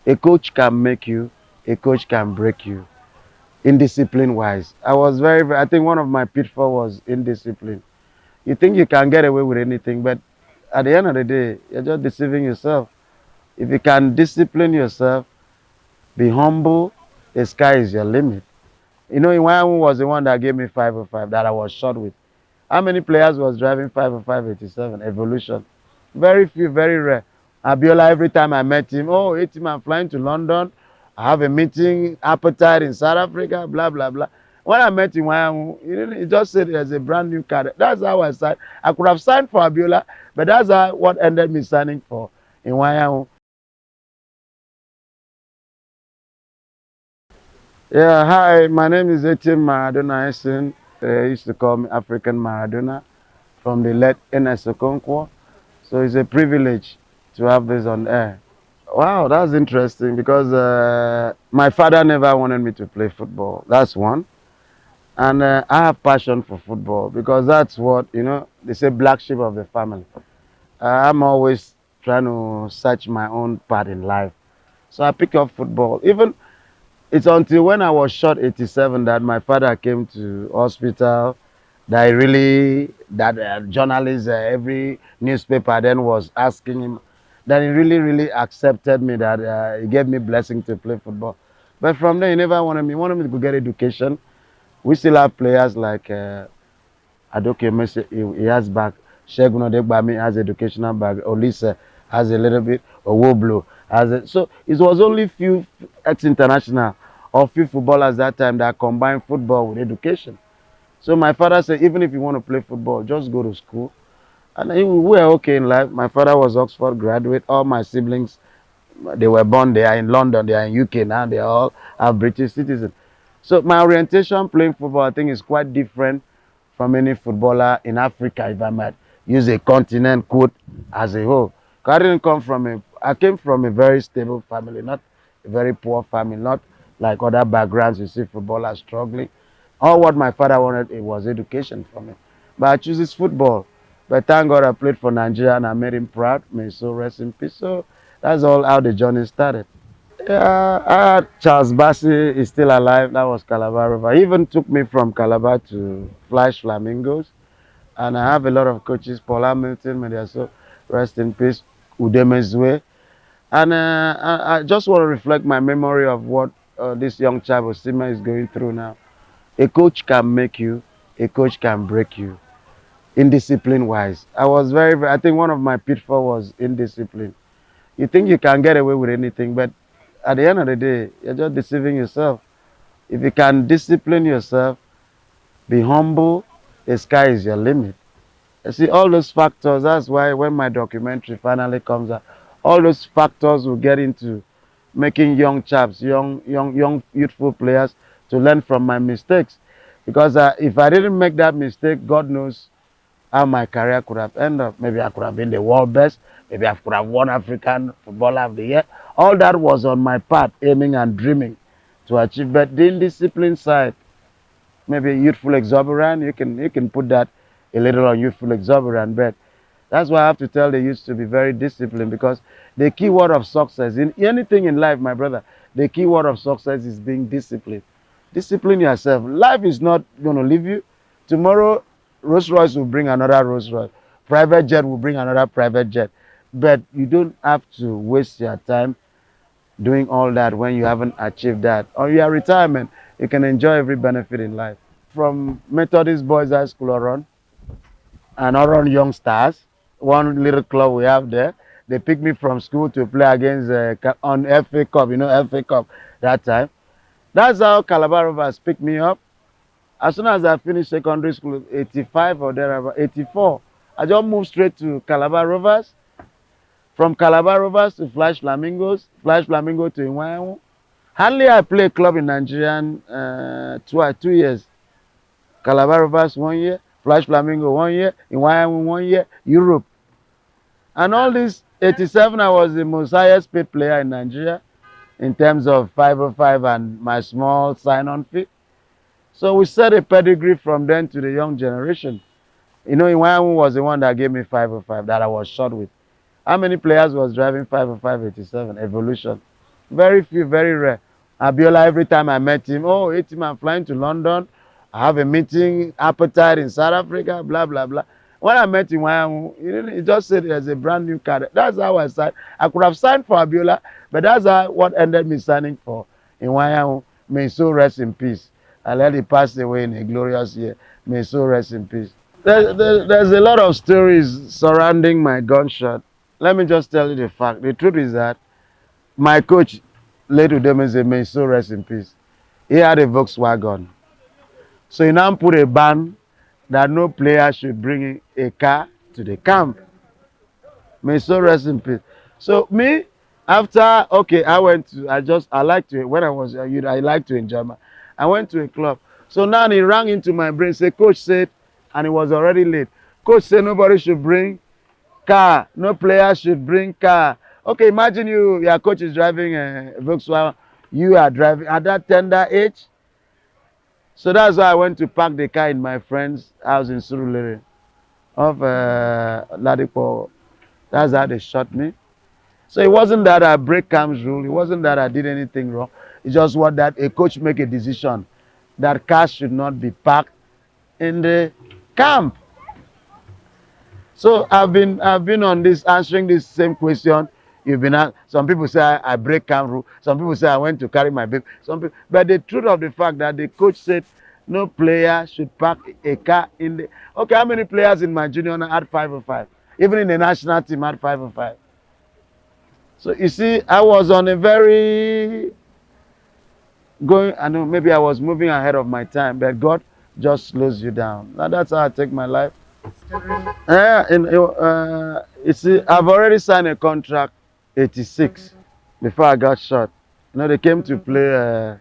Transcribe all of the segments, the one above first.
A coach can make you, a coach can break you. Indiscipline wise, I was I think one of my pitfall was indiscipline. You think you can get away with anything, but at the end of the day, you're just deceiving yourself. If you can discipline yourself, be humble, the sky is your limit. You know, Iwanwu was the one that gave me 505 that I was shot with. How many players was driving 505/87? Evolution. Very few, very rare. Abiola, every time I met him, oh, Etim, I'm flying to London. I have a meeting, appetite in South Africa, blah, blah, blah. When I met him, he just said there's a brand new card. That's how I signed. I could have signed for Abiola, but that's what ended me signing for Iwanwu. Yeah, hi, my name is Etim Maradona Esin. They used to call me African Maradona from the late N.S. Okonkwo. So it's a privilege to have this on air. Wow, that's interesting because my father never wanted me to play football. That's one. And I have passion for football because that's what, they say black sheep of the family. I'm always trying to search my own path in life. So I pick up football. Even it's until when I was shot 87 that my father came to hospital. That he really, that journalists, every newspaper then was asking him. That he really, really accepted me. That he gave me blessing to play football. But from there, he never wanted me. He wanted me to go get education. We still have players like Adoke Messi. He has back. Shegun Odegbami has educational back. Olise has a little bit. Owoblo has it. So it was only few ex-international or few footballers that time that combined football with education. So my father said, even if you want to play football, just go to school. And we were okay in life. My father was Oxford graduate. All my siblings, they were born there in London. They are in UK now. They all are British citizens. So my orientation playing football, I think, is quite different from any footballer in Africa, if I might use a continent quote as a whole. I came from a very stable family, not a very poor family, not like other backgrounds you see footballers struggling. All what my father wanted it was education for me. But I chooses football. But thank God I played for Nigeria and I made him proud. May his soul rest in peace. So that's all how the journey started. Yeah, Charles Bassi is still alive. That was Calabar River. He even took me from Calabar to Flash Flamingos. And I have a lot of coaches, Paul Hamilton, may their soul rest in peace, Udemezwe. And I just want to reflect my memory of what this young child Osima is going through now. A coach can make you, a coach can break you. Indiscipline wise, I think one of my pitfall was indiscipline. You think you can get away with anything, but at the end of the day, you're just deceiving yourself. If you can discipline yourself, be humble, the sky is your limit. You see, all those factors, that's why when my documentary finally comes out, all those factors will get into making young chaps, young youthful players to learn from my mistakes. Because if I didn't make that mistake, God knows how my career could have ended up. Maybe I could have been the world best. Maybe I could have won African Footballer of the Year. All that was on my path, aiming and dreaming to achieve. But the indiscipline side, maybe youthful exuberant, you can put that a little on youthful exuberant. But that's why I have to tell the youth to be very disciplined because the key word of success in anything in life, my brother, the key word of success is being disciplined. Discipline yourself. Life is not going to leave you. Tomorrow, Rolls Royce will bring another Rolls Royce. Private jet will bring another private jet. But you don't have to waste your time doing all that when you haven't achieved that. On your retirement, you can enjoy every benefit in life. From Methodist Boys High School Oron and Oron Young Stars, one little club we have there. They picked me from school to play against on FA Cup, FA Cup that time. That's how Calabar Rovers picked me up. As soon as I finished secondary school, 85 or thereabout, 84, I just moved straight to Calabar Rovers. From Calabar Rovers to Flash Flamingos, Flash Flamingo to Iwanwu. Hardly I play a club in Nigerian 2 years. Calabar Rovers 1 year, Flash Flamingo 1 year, Iwanwu 1 year, Europe. And all this 87, I was the most highest paid player in Nigeria in terms of 505 and my small sign-on fee. So we set a pedigree from then to the young generation. Iwanwu was the one that gave me 505 that I was shot with. How many players was driving 505/87? Evolution. Very few, very rare. Abiola, every time I met him, oh, Etim, I'm flying to London. I have a meeting, appetite in South Africa, blah, blah, blah. When I met him, he just said there's a brand new card. That's how I signed. I could have signed for Abiola, but that's what ended me signing for in Wayamu. May his soul rest in peace. I let it pass away in a glorious year. May his soul rest in peace. There's a lot of stories surrounding my gunshot. Let me just tell you the fact. The truth is that my coach, late Udemeze, may his soul rest in peace. He had a Volkswagen. So he now put a ban that no player should bring a car to the camp. May his soul rest in peace. So me, after okay, I like to when I was a youth, I like to enjoy I went to a club. So now he rang into my brain, say, Coach said, and it was already late. Coach said nobody should bring car. No player should bring car. Okay, imagine your coach is driving a Volkswagen. You are driving at that tender age. So that's why I went to park the car in my friend's house in Surulere of Ladipo. That's how they shot me. So it wasn't that I break Cam's rule. It wasn't that I did anything wrong. It's just what that a coach make a decision that cars should not be parked in the camp. So I've been on this answering this same question. You've been asked. Some people say I break camp rule. Some people say I went to carry my baby. Some people, but the truth of the fact that the coach said no player should park a car in the. Okay, how many players in my junior had 505? Even in the national team had 505. So you see, I was on a very going. I know maybe I was moving ahead of my time, but God just slows you down. Now that's how I take my life. You see, I've already signed a contract 86 before I got shot. You know, they came to play.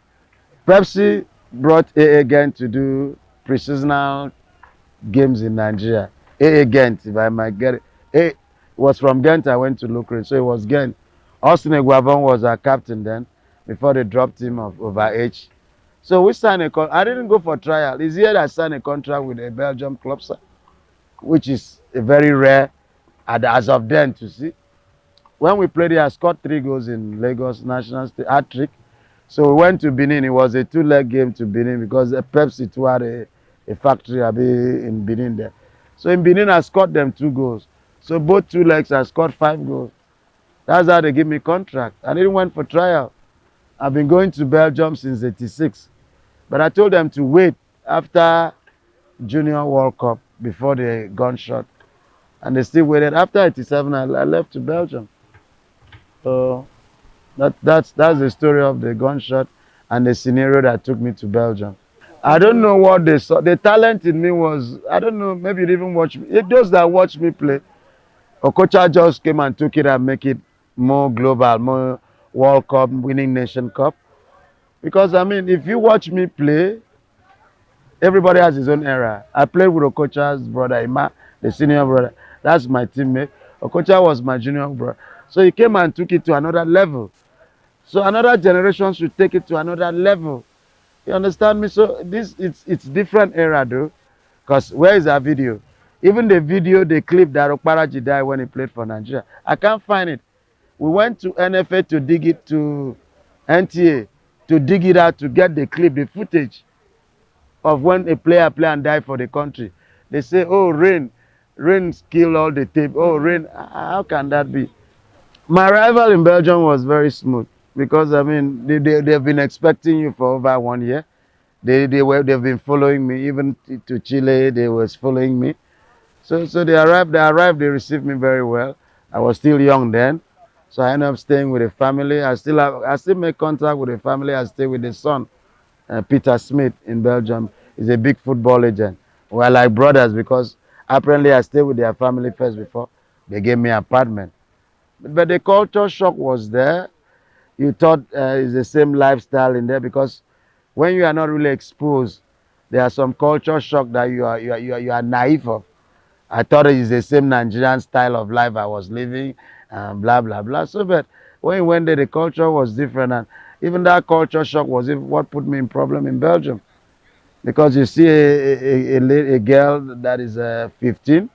Pepsi brought AA Gent to do pre-seasonal games in Nigeria. AA Gent, if I might get it. It was from Ghent I went to Lucre, so it was Ghent. Austin Eguavon was our captain then, before they dropped him of over age. So we signed a contract. I didn't go for trial. It's here that I signed a contract with a Belgium club, sir, which is a very rare as of then to see. When we played here, I scored 3 goals in Lagos National State, hat-trick. So we went to Benin. It was a 2-leg game to Benin because Pepsi too had a factory in Benin there. So in Benin, I scored them 2 goals. So both 2 legs, I scored 5 goals. That's how they give me contract. I didn't went for trial. I've been going to Belgium since '86. But I told them to wait after Junior World Cup before the gunshot. And they still waited. After '87, I left to Belgium. So that's the story of the gunshot and the scenario that took me to Belgium. I don't know what they saw. The talent in me was, I don't know, maybe you didn't even watch me. Those that watch me play, Okocha just came and took it and make it more global, more World Cup, winning Nation Cup. Because, I mean, if you watch me play, everybody has his own era. I played with Okocha's brother, Ima, the senior brother. That's my teammate. Okocha was my junior brother. So he came and took it to another level. So another generation should take it to another level. You understand me? So it's different era though. Because where is our video? Even the video, the clip that Okwaraji died when he played for Nigeria, I can't find it. We went to NFA to dig it, to NTA to dig it out to get the clip, the footage of when a player play and die for the country. They say, oh, rain killed all the tape. Oh, rain, how can that be? My arrival in Belgium was very smooth because, I mean, they've been expecting you for over 1 year. They've been following me, even to Chile, they was following me. So they arrived, they received me very well. I was still young then. So I ended up staying with a family. I still make contact with the family. I stay with the son, Peter Smith in Belgium. He's a big football agent. We're like brothers because apparently I stayed with their family first before they gave me an apartment. But the culture shock was there. You thought it's the same lifestyle in there because when you are not really exposed, there are some culture shock that you are naive of. I thought it is the same Nigerian style of life I was living, and blah blah blah. So, but when we went there, the culture was different, and even that culture shock was what put me in problem in Belgium, because you see a girl that is 15,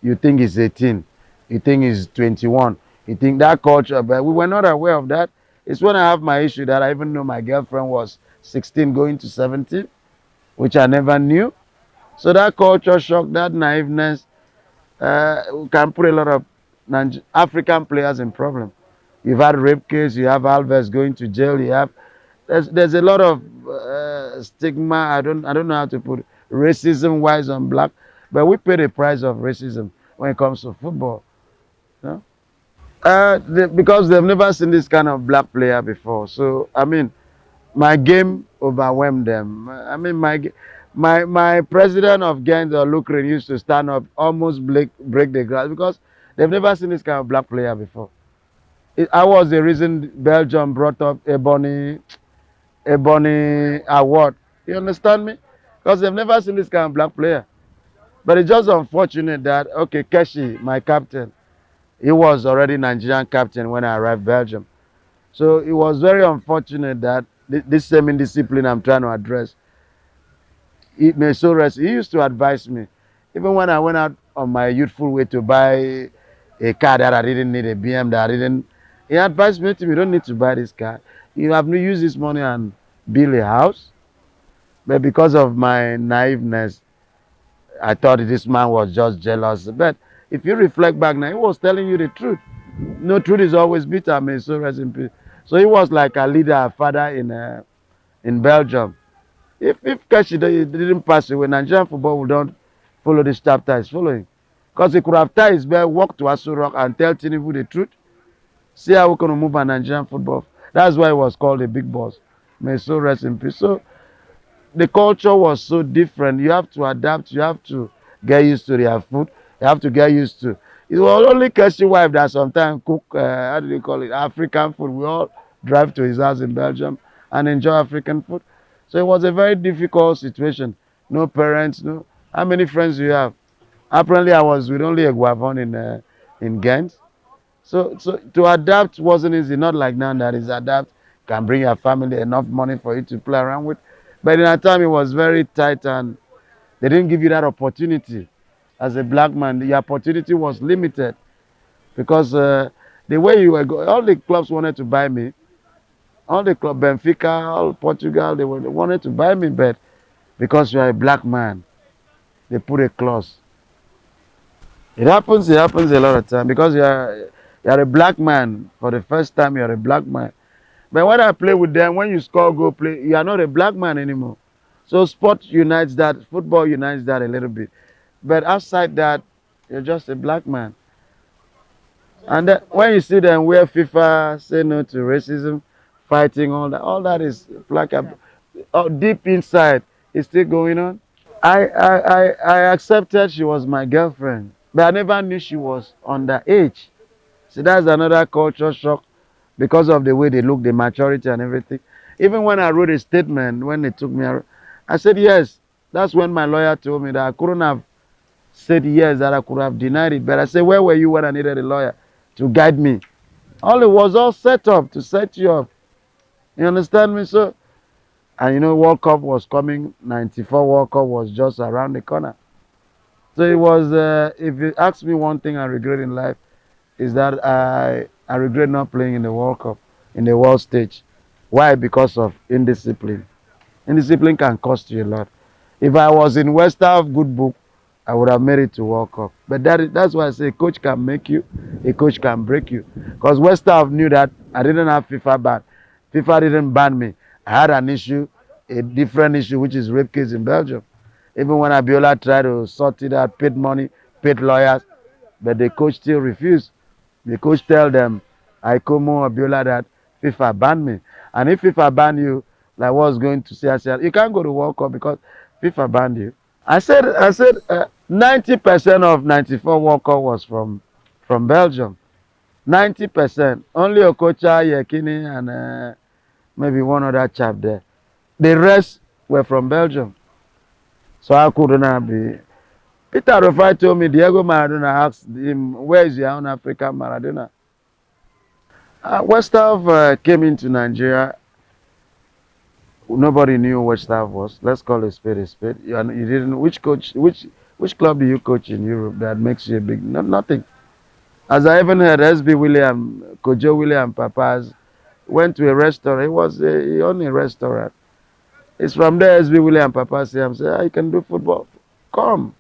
you think is 18, you think is 21, you think that culture, but we were not aware of that. It's when I have my issue that I even know my girlfriend was 16 going to 17, which I never knew. So that culture shock, that naiveness, can put a lot of African players in problem. You've had rape case, you have Alves going to jail, you have there's a lot of stigma. I don't know how to put it, racism wise on black, but we pay the price of racism when it comes to football. You know? Because they've never seen this kind of black player before. So I mean, my game overwhelmed them. I mean, my president of Ghent or Lucre used to stand up, almost break the glass because they've never seen this kind of black player before. I was the reason Belgium brought up Ebony Award. You understand me? Because they've never seen this kind of black player. But it's just unfortunate that, okay, Keshi, my captain, he was already Nigerian captain when I arrived Belgium. So it was very unfortunate that this same indiscipline I'm trying to address, it may so rest. He used to advise me, even when I went out on my youthful way to buy a car that I didn't need, a BM that I didn't. He advised me, you don't need to buy this car. You have to use this money and build a house. But because of my naiveness, I thought this man was just jealous. But if you reflect back now, he was telling you the truth. No, truth is always bitter. May so rest in peace. So he was like a leader, a father in Belgium. If Keshi didn't pass away, Nigerian football would not follow this chapter is following. Because he could have tied his belt, walk to Asurok and tell Tinubu the truth. See how we're going to move a Nigerian football. That's why he was called a big boss. May so rest in peace. So the culture was so different. You have to adapt. You have to get used to their food. You have to get used to. It was only Keshi wife that sometimes cook. How do they call it? African food. We all drive to his house in Belgium and enjoy African food. So it was a very difficult situation. No parents. No. How many friends do you have? Apparently, I was with only a Guavon in Ghent. So to adapt wasn't easy. Not like now that is adapt can bring your family enough money for you to play around with. But in that time, it was very tight and they didn't give you that opportunity. As a black man, the opportunity was limited because the way you were going, all the clubs wanted to buy me. All the club, Benfica, all Portugal, they wanted to buy me, but because you are a black man, they put a clause. It happens a lot of time because you are a black man. For the first time, you are a black man. But when I play with them, when you score goal, play, you are not a black man anymore. So sport unites that, football unites that a little bit. But outside that, you're just a black man. And then when you see them wear FIFA, say no to racism, fighting, all that is black. Deep inside, it's still going on. I accepted she was my girlfriend, but I never knew she was underage. See, that's another culture shock because of the way they look, the maturity and everything. Even when I wrote a statement, when they took me out, I said yes. That's when my lawyer told me that I couldn't have said yes, that I could have denied it. But I said, where were you when I needed a lawyer to guide me? All it was all set up to set you up. You understand me? So, and you know, World Cup was coming. '94 World Cup was just around the corner. So it was. If you ask me one thing I regret in life, is that I regret not playing in the World Cup, in the world stage. Why? Because of indiscipline. Indiscipline can cost you a lot. If I was in Westerhof good book, I would have made it to World Cup. But that's why I say a coach can make you, a coach can break you. Because Westerhof knew that I didn't have FIFA ban. FIFA didn't ban me. I had an issue, a different issue, which is rape case in Belgium. Even when Abiola tried to sort it out, paid money, paid lawyers, but the coach still refused. The coach tell them, I Ikomo Abiola, that FIFA banned me. And if FIFA ban you, like what's going to say, I said, you can't go to World Cup because FIFA banned you. I said 90% of '94 World Cup was from Belgium. 90%. Only Okocha, Yekini, and maybe one other chap there. The rest were from Belgium. So how could not be? Peter Rufai told me Diego Maradona asked him, where is your own African Maradona? Westerhof came into Nigeria. Nobody knew what staff was. Let's call a spade a spade. You didn't. Which club do you coach in Europe that makes you a big? Nothing. As I even heard, SB William, Kojo William Papas, went to a restaurant. He owned a restaurant. It's from there SB William Papa Sam said, "Ah, you can do football. Come."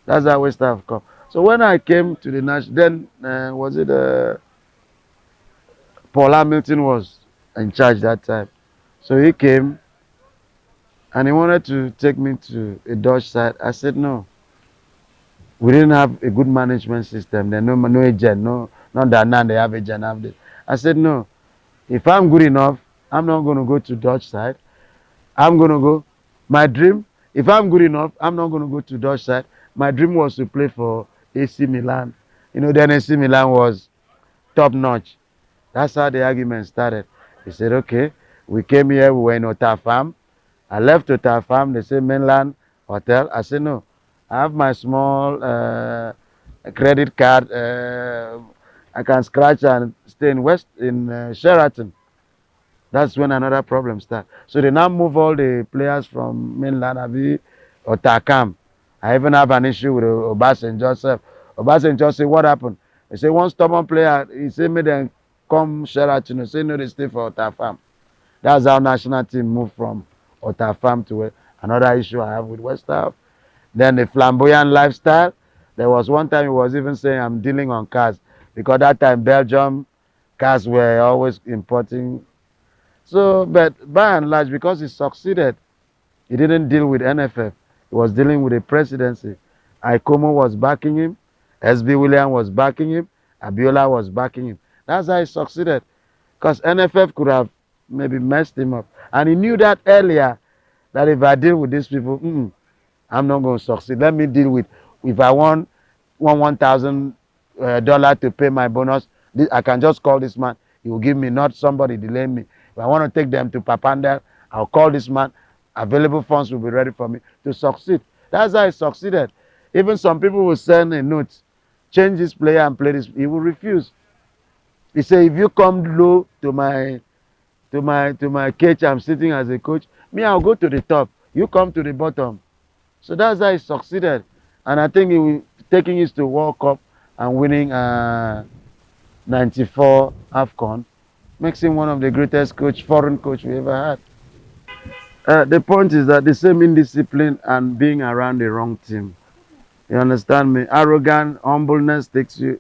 That's how Westerhof come. So when I came to the national, then was it Paul Hamilton was in charge that time. So he came and he wanted to take me to a Dutch side. I said no. We didn't have a good management system. There no agent, not that now they have agent have this. I said no. If I'm good enough, I'm not going to go to Dutch side. I'm going to go. My dream, if I'm good enough, I'm not going to go to Dutch side. My dream was to play for AC Milan. You know, then AC Milan was top notch. That's how the argument started. He said, okay, we came here, we were in Otafam. I left Otafam, they say mainland hotel. I said, no, I have my small credit card. I can scratch and stay in Sheraton. That's when another problem starts. So they now move all the players from mainland Abi or Takam. I even have an issue with Obasanjo Joseph. Obasanjo say, what happened? He say, one stubborn player, he say, make them come Sheraton. He say, no, they stay for Otafam. That's how national team moved from Otafam to another issue I have with Westerhof. Then the flamboyant lifestyle. There was one time he was even saying, I'm dealing on cars. Because that time Belgium cars were always importing. So, but by and large, because he succeeded, he didn't deal with NFF. He was dealing with the presidency. Ikomo was backing him. SB William was backing him. Abiola was backing him. That's how he succeeded. Because NFF could have maybe messed him up. And he knew that earlier, that if I deal with these people, I'm not going to succeed. Let me deal with, if I want $1,000 to pay my bonus, I can just call this man. He will give me, not somebody delay me. If I want to take them to Papandel, I'll call this man. Available funds will be ready for me to succeed. That's how he succeeded. Even some people will send a note, change this player and play this. He will refuse. He say, if you come low to my cage, I'm sitting as a coach. Me, I'll go to the top. You come to the bottom. So that's how he succeeded. And I think he will taking us to World Cup and winning 94 AFCON makes him one of the greatest foreign coach we ever had. The point is that the same indiscipline and being around the wrong team. You understand me? Arrogant, humbleness takes you.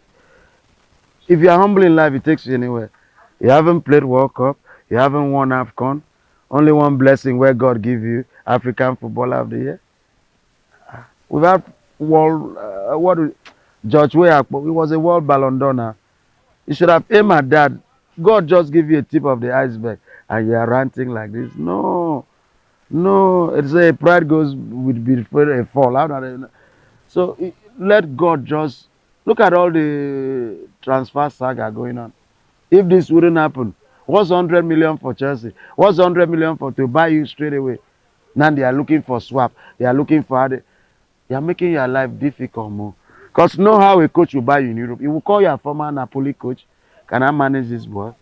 If you are humble in life, it takes you anywhere. You haven't played World Cup. You haven't won AFCON. Only one blessing where God give you African Footballer of the Year. We've had world. George Weah, he was a world Ballon d'Or now. You should have aimed at that. God just give you a tip of the iceberg, and you are ranting like this. No, no. It's a pride goes with before a fall. How do I? So let God just look at all the transfer saga going on. If this wouldn't happen, what's 100 million for Chelsea? What's 100 million for to buy you straight away? Now they are looking for swap. They are looking for how they are making your life difficult more. Because know how a coach will buy you in Europe. He will call your former Napoli coach. Can I manage this boy?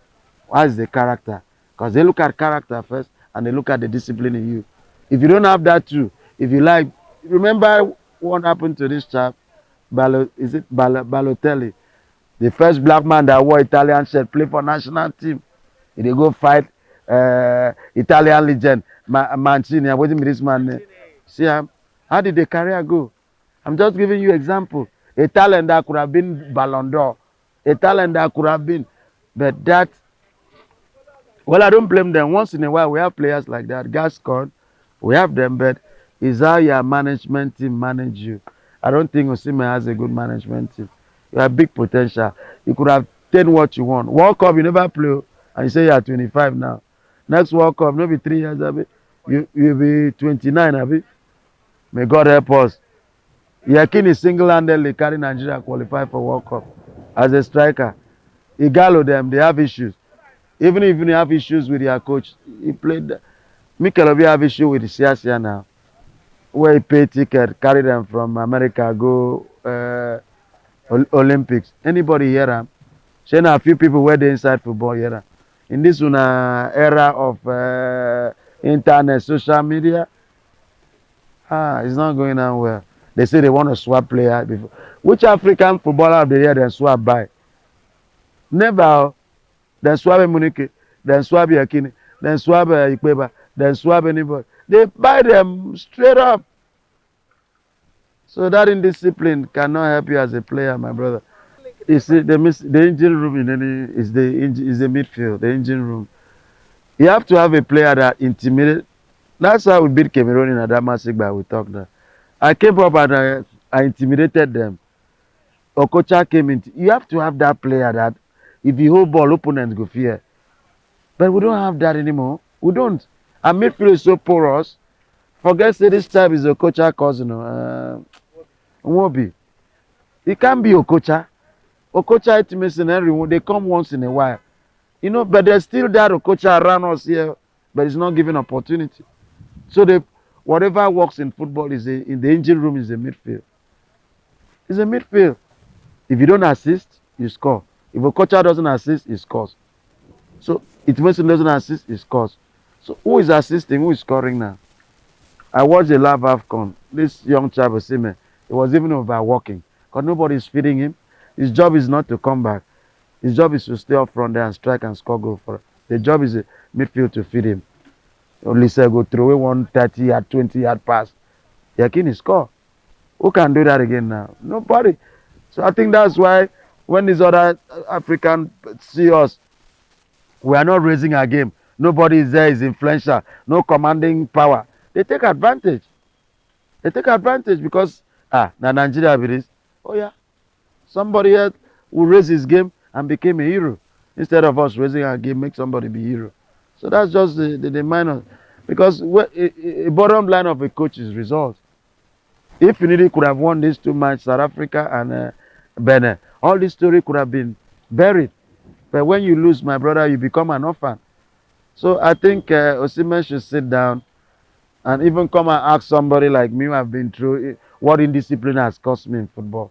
What is the character? Because they look at character first and they look at the discipline in you. If you don't have that too, if you like, remember what happened to this chap, Balotelli, the first black man that wore Italian shirt, play for national team. He dey go fight Italian legend Mancini. I'm waiting for this man. See him? How did the career go? I'm just giving you example. A talent that could have been Ballon d'Or. A talent that could have been. But that, well, I don't blame them. Once in a while, we have players like that. Gascon, we have them, but it's how your management team manage you. I don't think Osimhen has a good management team. You have big potential. You could have taken what you want. World Cup, you never play, and you say you are 25 now. Next World Cup, maybe 3 years, Abi. You'll be 29, Abi. May God help us. Yakini single-handedly carry Nigeria qualify for World Cup as a striker. Igalo them, they have issues. Even if you have issues with your coach, he played. Mikel Obi have issue with Sia now, where he pay ticket, carry them from America, go Olympics. Anybody hear them? Say now a few people where they inside football here. In this era of internet, social media, it's not going on well. They say they want to swap player before. Which African footballer of the year they swap by? Never. They swap Munich. then swab Yakini, then swab Ikpeba, then swab anybody. They buy them straight up. So that indiscipline cannot help you as a player, my brother. You see, the engine room in any is the midfield, the engine room. You have to have a player that intimidates. That's how we beat Cameroon in Adamasingba. We talked that. I came up and I intimidated them. Okocha came in. You have to have that player that if you hold ball, opponents go fear. But we don't have that anymore. We don't. Our midfield is so porous. Forget say this time is Okocha cousin. Nwobi. It can't be Okocha. Okocha Etim scenario, they come once in a while. You know, but there's still that Okocha around us here, but it's not given opportunity. So whatever works in football is in the engine room is a midfield. It's a midfield. If you don't assist, you score. If Okocha doesn't assist, he scores. So it means he doesn't assist, he scores. So who is assisting? Who is scoring now? I watched the live AFCON. This young chap, Esin, he was even overworking because nobody is feeding him. His job is not to come back. His job is to stay up front there and strike and score goal for him. The job is a midfield to feed him. Only say go throw away 130-yard, 20-yard pass. Yakini score. Who can do that again now? Nobody. So I think that's why when these other African see us, we are not raising our game. Nobody is there is influential, no commanding power. They take advantage. They take advantage because now Nigeria be this. Oh yeah, somebody else who raised his game and became a hero instead of us raising our game, make somebody be hero. So that's just the minor, because a bottom line of a coach is results. If Unity could have won these two matches, South Africa and Benin, all this story could have been buried. But when you lose, my brother, you become an orphan. So I think Osimhen should sit down and even come and ask somebody like me who have been through what indiscipline has cost me in football.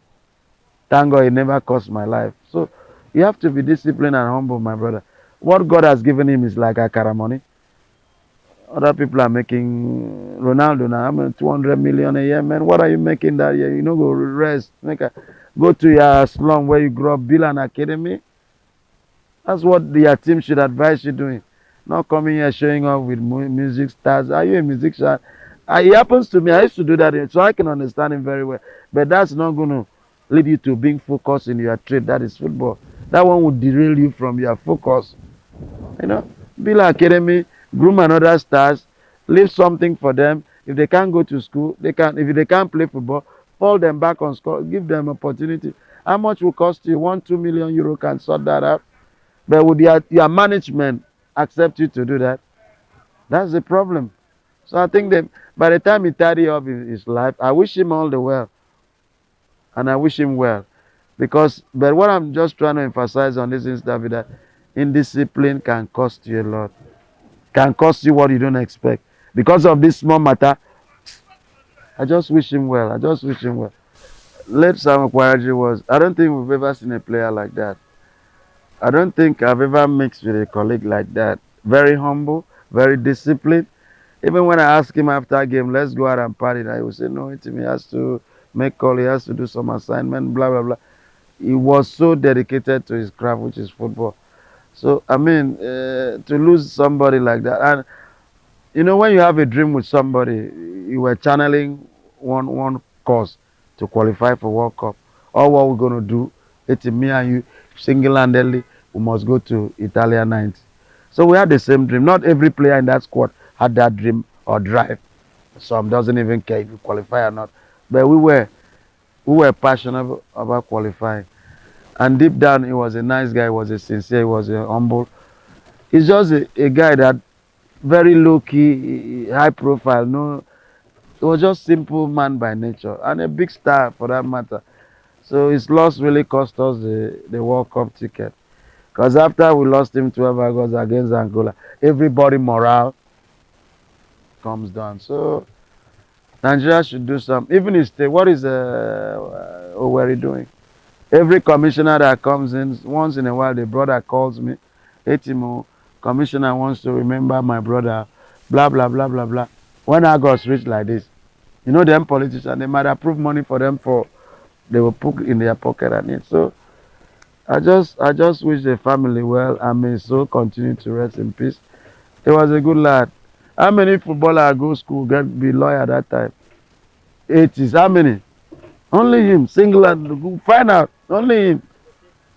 Thank God it never cost my life. So you have to be disciplined and humble, my brother. What God has given him is like akara money. Other people are making Ronaldo now. I'm 200 million a year, man. What are you making that year? You know, go rest. Go to your slum where you grew up, build an academy. That's what your team should advise you doing. Not coming here showing off with music stars. Are you a musician? It happens to me. I used to do that, so I can understand him very well. But that's not going to lead you to being focused in your trade. That is football. That one will derail you from your focus. You know, build an academy, groom another stars, leave something for them. If they can't go to school, they can. If they can't play football, fall them back on school. Give them opportunity. How much will cost you? 1-2 million euro can sort that out. But would your management accept you to do that? That's the problem. So I think that by the time he tidy up his life, I wish him all the well. And I wish him well. But what I'm just trying to emphasize on this interview, that indiscipline can cost you a lot. Can cost you what you don't expect. Because of this small matter, I just wish him well. I just wish him well. Late Sam Okwaraji I don't think we've ever seen a player like that. I don't think I've ever mixed with a colleague like that. Very humble, very disciplined. Even when I ask him after a game, let's go out and party, he will say, no, Etim, he has to make call, he has to do some assignment, blah, blah, blah. He was so dedicated to his craft, which is football. So, I mean, to lose somebody like that. And, you know, when you have a dream with somebody, you were channeling one cause to qualify for World Cup. All what we're going to do, Etim, me and you, single-handedly, we must go to Italia 90. So we had the same dream. Not every player in that squad had that dream or drive. Some doesn't even care if you qualify or not. But we were passionate about qualifying. And deep down, he was a nice guy. He was a sincere. He was a humble. He's just a guy that very low-key, high-profile. No, he was just simple man by nature and a big star for that matter. So his loss really cost us the World Cup ticket. Because after we lost him 12 August against Angola, everybody morale comes down. So Nigeria should do some. Even if they, what is Owerri doing? Every commissioner that comes in, once in a while, the brother calls me, Etim, commissioner wants to remember my brother, blah, blah, blah, blah, blah. When August reach like this, you know them politicians, they might approve money for them they will put in their pocket and it. So I just wish the family well and may so continue to rest in peace. He was a good lad. How many footballer go school get be lawyer that time? 80s. How many? Only him. Single and find out. Only him.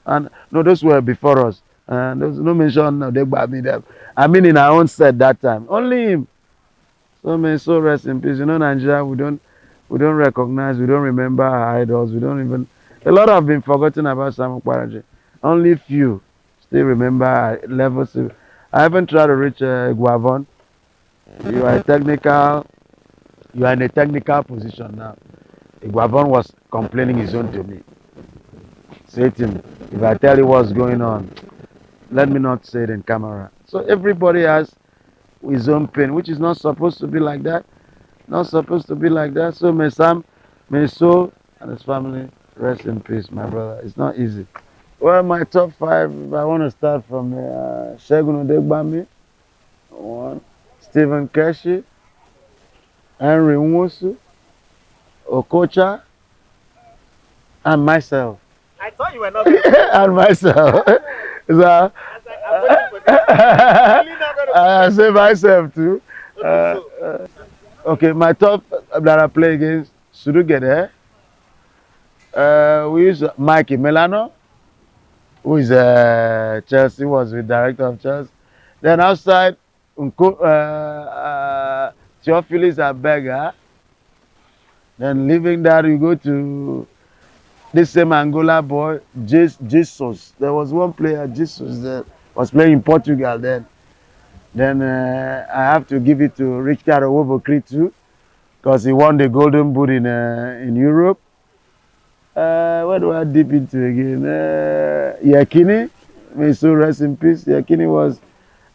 And no, those were before us. And there's no mention no, they got me there. I mean in our own set that time. Only him. So may so rest in peace. You know, Nigeria, we don't recognize, we don't remember our idols, we don't even a lot have been forgotten about Sam Okwaraji. Only few still remember our levels. I haven't tried to reach Guavon. You are a technical you are in a technical position now. Guavon was complaining his own to me. Say to him, if I tell you what's going on, let me not say it in camera. So everybody has his own pain, which is not supposed to be like that. Not supposed to be like that. So may Sam, may so and his family rest in peace, my brother. It's not easy. Well, my top five, I want to start from Segun Odegbami, one, Stephen Keshi, Henry Nwosu, Okocha, and myself. I thought you were not going to. And myself. So, I was like, I'm waiting for this. I'm really not going to. I say myself too. Okay, Uh, so okay, my top that I play against Surugede. We use Mikey Melano, who is Chelsea, was the director of Chelsea. Then outside, Theophilus Abega. Then leaving that, you go to this same Angola boy, Jesus. There was one player, Jesus, that was playing in Portugal then. Then I have to give it to Richard Owobokri too, because he won the Golden Boot in Europe. Where do I dip into again? Yakini, may so rest in peace. Yakini was,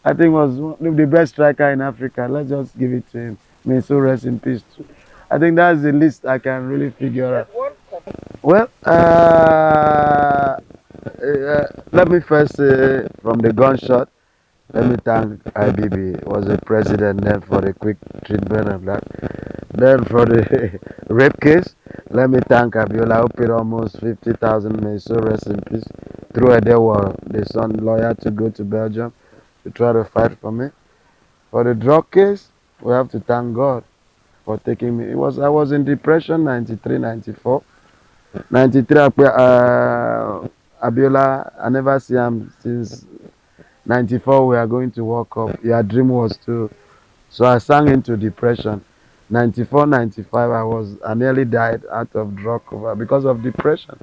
I think, was one of the best striker in Africa. Let's just give it to him. May so rest in peace too. I think that's the list I can really figure out. Well, let me first say from the gunshot, let me thank IBB, was the president then for the quick treatment of that. Then for the rape case, let me thank Abiola who paid almost 50,000, may so rest in peace, through Edewa, the son lawyer, to go to Belgium to try to fight for me. For the drug case, we have to thank God for taking me. I was in depression 93, 94. 93, Abiola, I never see him since 94. We are going to World Cup. Your dream was to. So I sang into depression. 94, 95, I nearly died out of drug cover because of depression.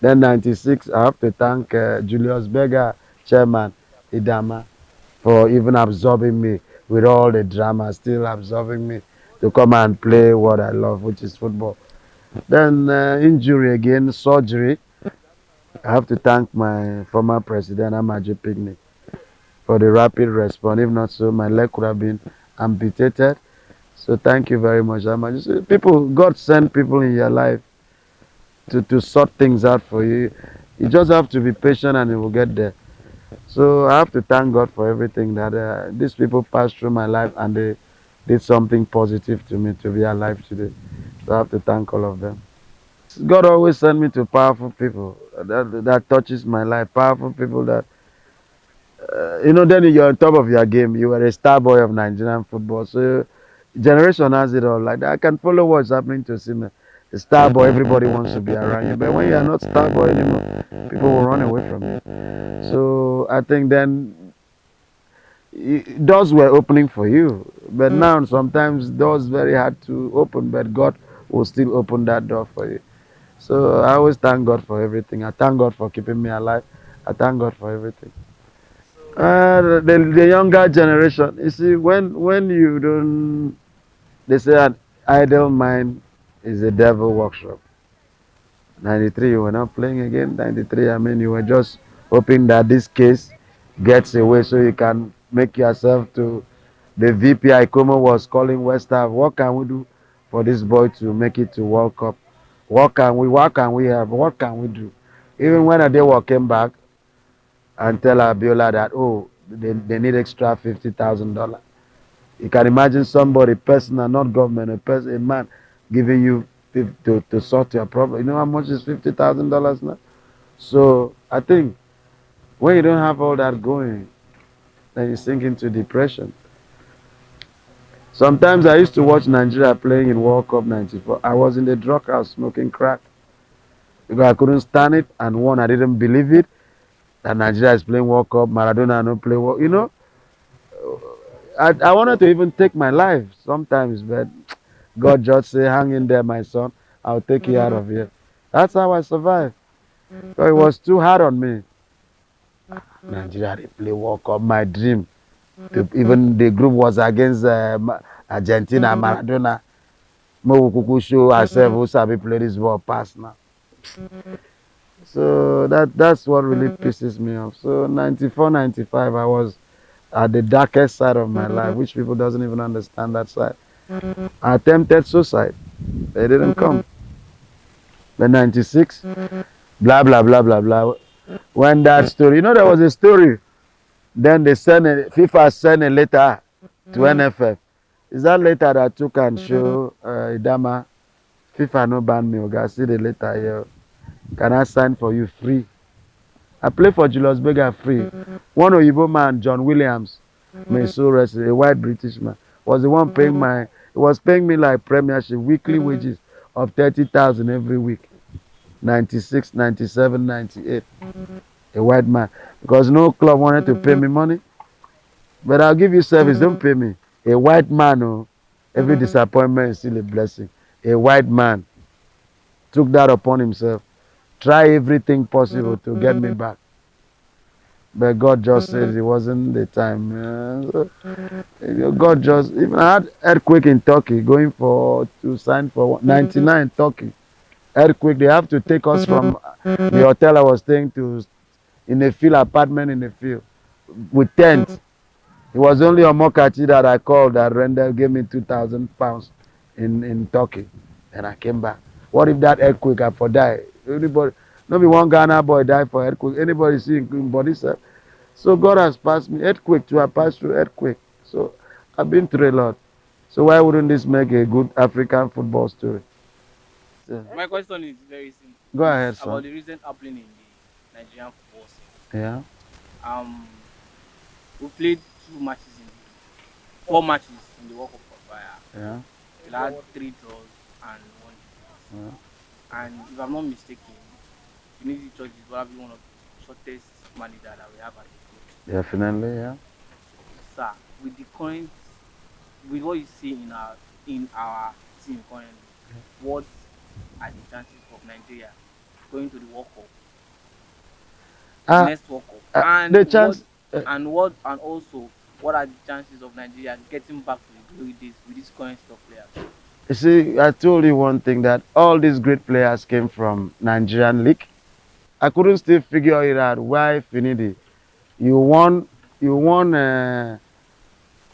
Then 96, I have to thank Julius Berger, chairman, Idama, for even absorbing me with all the drama, still absorbing me to come and play what I love, which is football. Then injury again, surgery. I have to thank my former president, Amaju Picnic, for the rapid response. If not so, my leg could have been amputated. So thank you very much, Amaju. People, God send people in your life to sort things out for you. You just have to be patient and you will get there. So I have to thank God for everything that these people passed through my life and they did something positive to me to be alive today. So I have to thank all of them. God always send me to powerful people that touches my life. Powerful people that then you're on top of your game. You were a star boy of Nigerian football. So generation has it all. Like that. I can follow what's happening to Sima. A star boy, everybody wants to be around you. But when you're not star boy anymore, people will run away from you. So I think then doors were opening for you. But now sometimes doors very hard to open, but God will still open that door for you. So I always thank God for everything. I thank God for keeping me alive. I thank God for everything. The younger generation, you see, when you don't, they say an idle mind is a devil workshop. 93, you were not playing again. 93, I mean, you were just hoping that this case gets away so you can make yourself to the VP Ikomo was calling Westerhof. What can we do for this boy to make it to World Cup? What can we have? What can we do? Even when Adewa came back and tell Abiola that, oh, they need extra $50,000. You can imagine somebody, personal, not government, a man giving you to sort your problem. You know how much is $50,000 now? So I think when you don't have all that going, then you sink into depression. Sometimes I used to watch Nigeria playing in World Cup '94. I was in the drug house smoking crack because I couldn't stand it. And one, I didn't believe it that Nigeria is playing World Cup. Maradona no play World. I wanted to even take my life sometimes, but God just say, "Hang in there, my son. I'll take you out of here." That's how I survived. So it was too hard on me. Nigeria they play World Cup. My dream. Even the group was against Argentina, Maradona. Mo kuku show ourselves who sabi play this ball pass now. So that's what really pisses me off. So 94, 95, I was at the darkest side of my life, which people doesn't even understand that side. I attempted suicide. They didn't come. The 96, blah blah blah blah blah. When that story, there was a story. Then they FIFA sent a letter to NFF. Is that letter that took and show Idama? FIFA no ban me. Okay, see the letter here. Can I sign for you free? I play for Julius Berger free. One Oyibo man, John Williams, may so rest, a white British man, was the one paying he was paying me like premiership weekly wages of 30,000 every week. 96, 97, 98. A white man. Because no club wanted to pay me money. But I'll give you service, don't pay me. A white man, oh, every disappointment is still a blessing. A white man took that upon himself. Try everything possible to get me back. But God just says it wasn't the time. God just, even I had earthquake in Turkey going to sign for 99 Turkey. Earthquake, they have to take us from the hotel I was staying to in a field apartment in a field with tent. It was only Omokachi that I called that gave me £2,000 in Turkey. And I came back. What if that earthquake I for die? Anybody, not be one Ghana boy die for earthquake. Anybody see in body self? So God has passed me earthquake too. I passed through earthquake. So I've been through a lot. So why wouldn't this make a good African football story? So, My question is very simple. go It's ahead, about son. the recent happening in the Nigerian football scene. Yeah, Um, we played 2 matches in the 4 matches in the World Cup qualifier. yeah, We had 3 draws and 1 defeat. yeah. And if I'm not mistaken, Unity Church is probably one of the shortest manager that we have at the club. Definitely, yeah. Sir, with the current, with what you see in our team currently, what are the chances of Nigeria going to the World Cup, the Uh, next World Cup, the chance. and also what are the chances of Nigeria getting back to the glory days with this current set of players? You see, I told you one thing that all these great players came from Nigerian league. I couldn't still figure it out why Finidi. You won, you won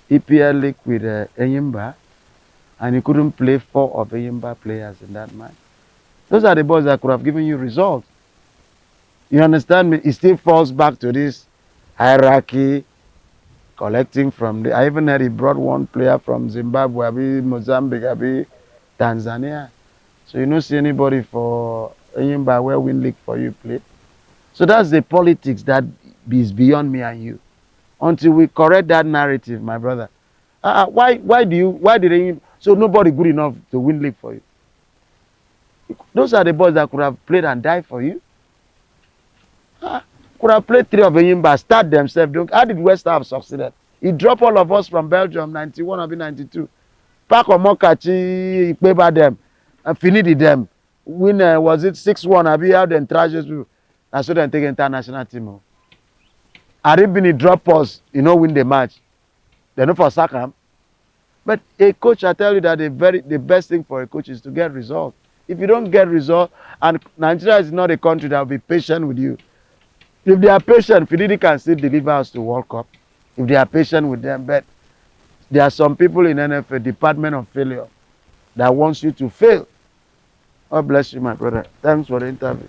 EPL league with Enyimba, and you couldn't play 4 of Enyimba players in that match. Those are the boys that could have given you results. You understand me? It still falls back to this hierarchy, collecting from the. I even heard he brought one player from Zimbabwe, Mozambique, Tanzania. So you don't see anybody for Enyimba where win league for you play. So that's the politics that is beyond me and you. Until we correct that narrative, my brother. Why did they, so nobody good enough to win league for you? Those are the boys that could have played and died for you. Could have played 3 of Enyimba, start themselves. How did Westerhof succeeded? He dropped all of us from Belgium, 91 or 92. Pack Omokachi, Ikpeba them, and Finidi them. Win, was it 6-1? Have you had them trashes? And so then take international team. Oh. Aribini drop us, win the match. They know for Sakam. But a coach, I tell you that the best thing for a coach is to get results. If you don't get results, and Nigeria is not a country that will be patient with you. If they are patient, Finidi can still deliver us to World Cup. If they are patient with them, but there are some people in NFL, Department of Failure, that wants you to fail. God bless you, my brother. Thanks for the interview.